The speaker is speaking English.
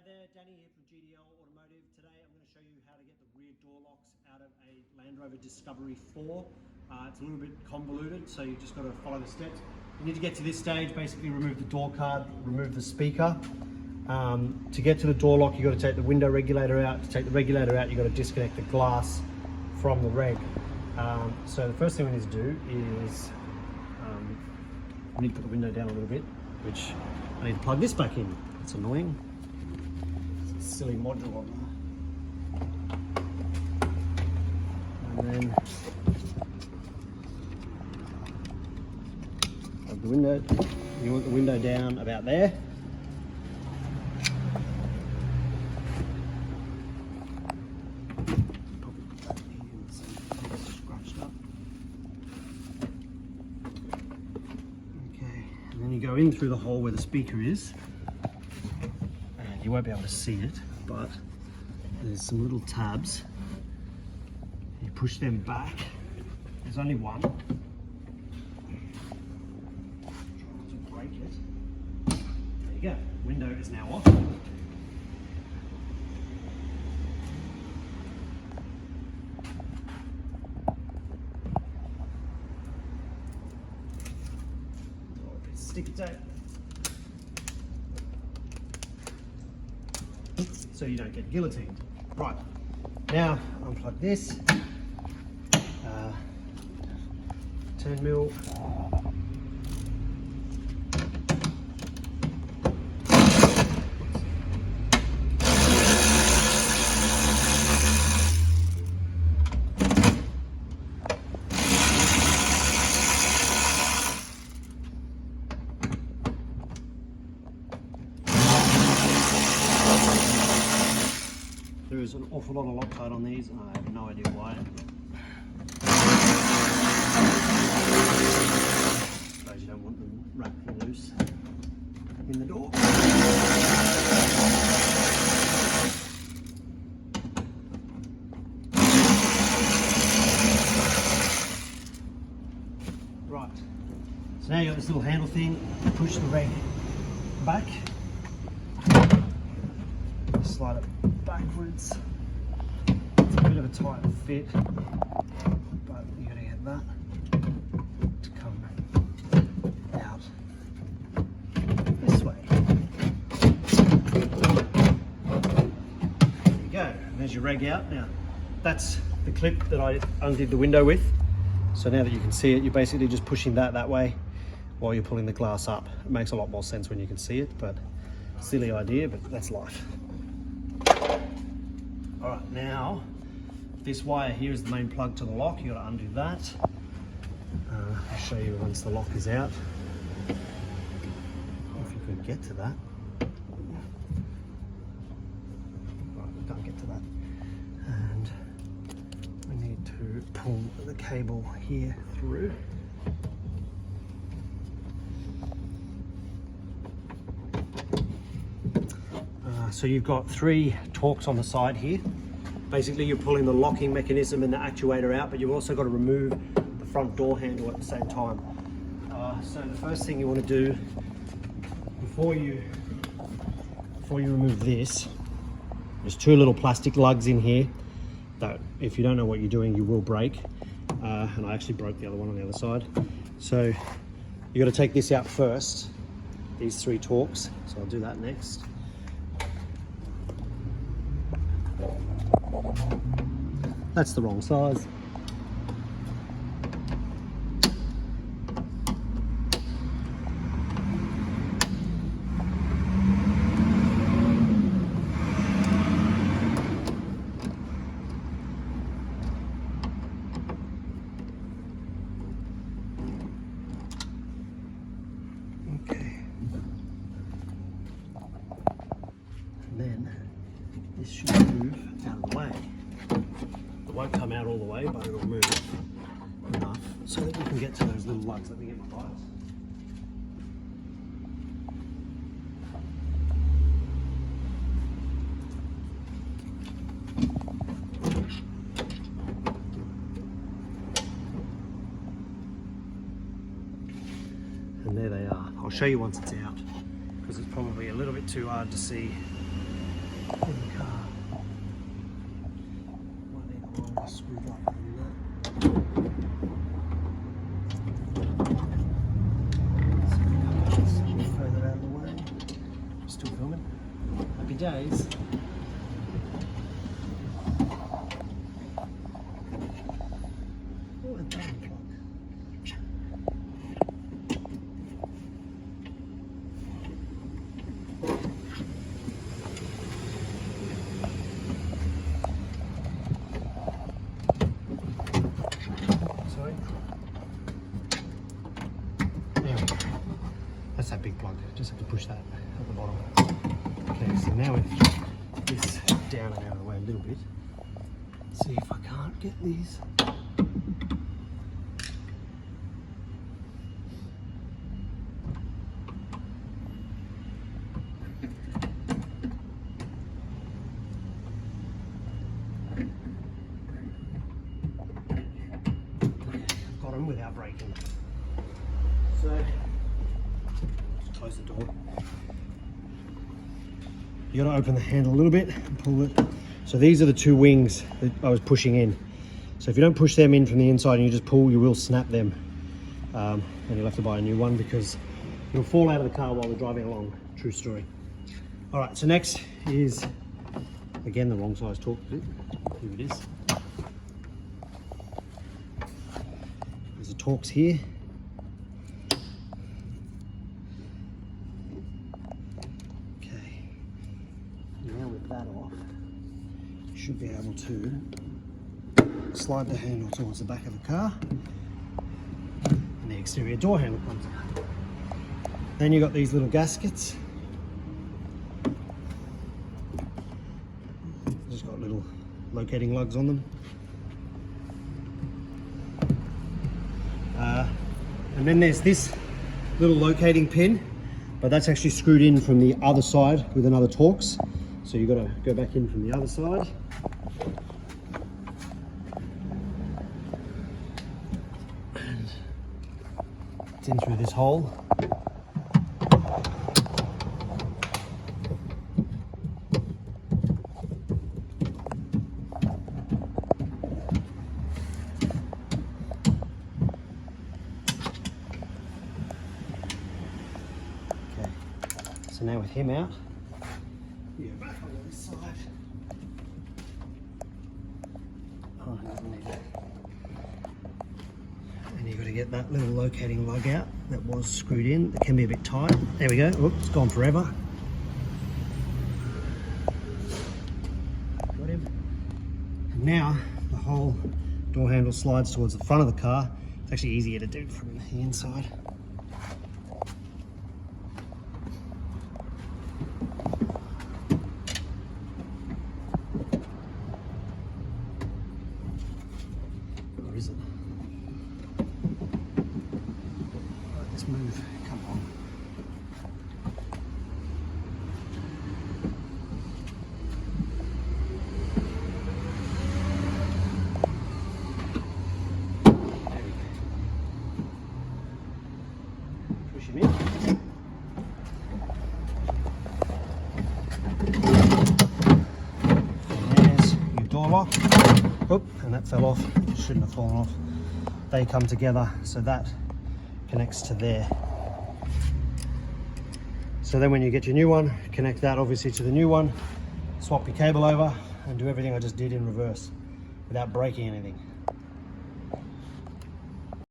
there, Danny here from GDL Automotive. Today I'm going to show you how to get the rear door locks out of a Land Rover Discovery 4. It's a little bit convoluted, so you just got to follow the steps. You need to get to this stage, basically remove the door card, remove the speaker. To get to the door lock, you've got to take the window regulator out. To take the regulator out, you've got to disconnect the glass from the reg. So the first thing we need to do is we need to put the window down a little bit, which I need to plug this back in. It's annoying. It's a silly module on there. And then plug the window. You want the window down about there. Then you go in through the hole where the speaker is, and you won't be able to see it, but there's some little tabs. You push them back. There's only one. Try to break it. There you go. Window is now off. Sticky tape, so you don't get guillotined. Right, now unplug this, 10mm. There is an awful lot of Loctite on these, and I have no idea why. Suppose you don't want them wrapping loose in the door. Right, so now you got this little handle thing. Push the reg back. Slide it backwards. It's a bit of a tight fit, but you gotta get that to come out this way. There you go. And there's your reg out. Now, that's the clip that I undid the window with. So now that you can see it, you're basically just pushing that way while you're pulling the glass up. It makes a lot more sense when you can see it, but silly idea, but that's life. All right, now this wire here is the main plug to the lock. You got to undo that. I'll show you once the lock is out. If you could get to that. Right, we can't get to that. And we need to pull the cable here through. So you've got 3 torques on the side here. Basically you're pulling the locking mechanism and the actuator out, but you've also got to remove the front door handle at the same time. So the first thing you want to do before you remove this, there's 2 little plastic lugs in here that if you don't know what you're doing, you will break. And I actually broke the other one on the other side. So you got to take this out first, these 3 torques. So I'll do that next. That's the wrong size. Okay. And then this should move out of the way. It won't come out all the way, but it'll move enough so that we can get to those little lugs. Let me get my pliers. And there they are. I'll show you once it's out, because it's probably a little bit too hard to see in the car. Might need a longer screwdriver than that. So a bit further out of the way. Still filming. Happy days. Oh, a damn clock. Sorry. There we go. That's that big plug. Just have to push that at the bottom. Okay, so now with this down and out of the way a little bit. See if I can't get these. Got them without breaking. So, let's close the door. You got to open the handle a little bit and pull it. So these are the two wings that I was pushing in. So if you don't push them in from the inside and you just pull, you will snap them. And you'll have to buy a new one because you'll fall out of the car while we're driving along. True story. All right, so next is, again, the wrong size torque bit. Here it is. There's the torques here. Okay, now with that off, you should be able to slide the handle towards the back of the car and the exterior door handle comes out. Then you've got these little gaskets. Just got little locating lugs on them. And then there's this little locating pin, but that's actually screwed in from the other side with another Torx. So you've got to go back in from the other side. And it's in through this hole. So now with him out, you go back on this side. Oh, I don't need that. And you've got to get that little locating lug out that was screwed in. It can be a bit tight. There we go. Oops, it's gone forever. Got him. And now the whole door handle slides towards the front of the car. It's actually easier to do from the inside. Is it? Right, let's move. Come on. There we go. Push him in. And there's your door lock. Oh, and that fell off. Shouldn't have fallen off. They come together, so that connects to there. So then when you get your new one, connect that obviously to the new one, swap your cable over and do everything I just did in reverse without breaking anything.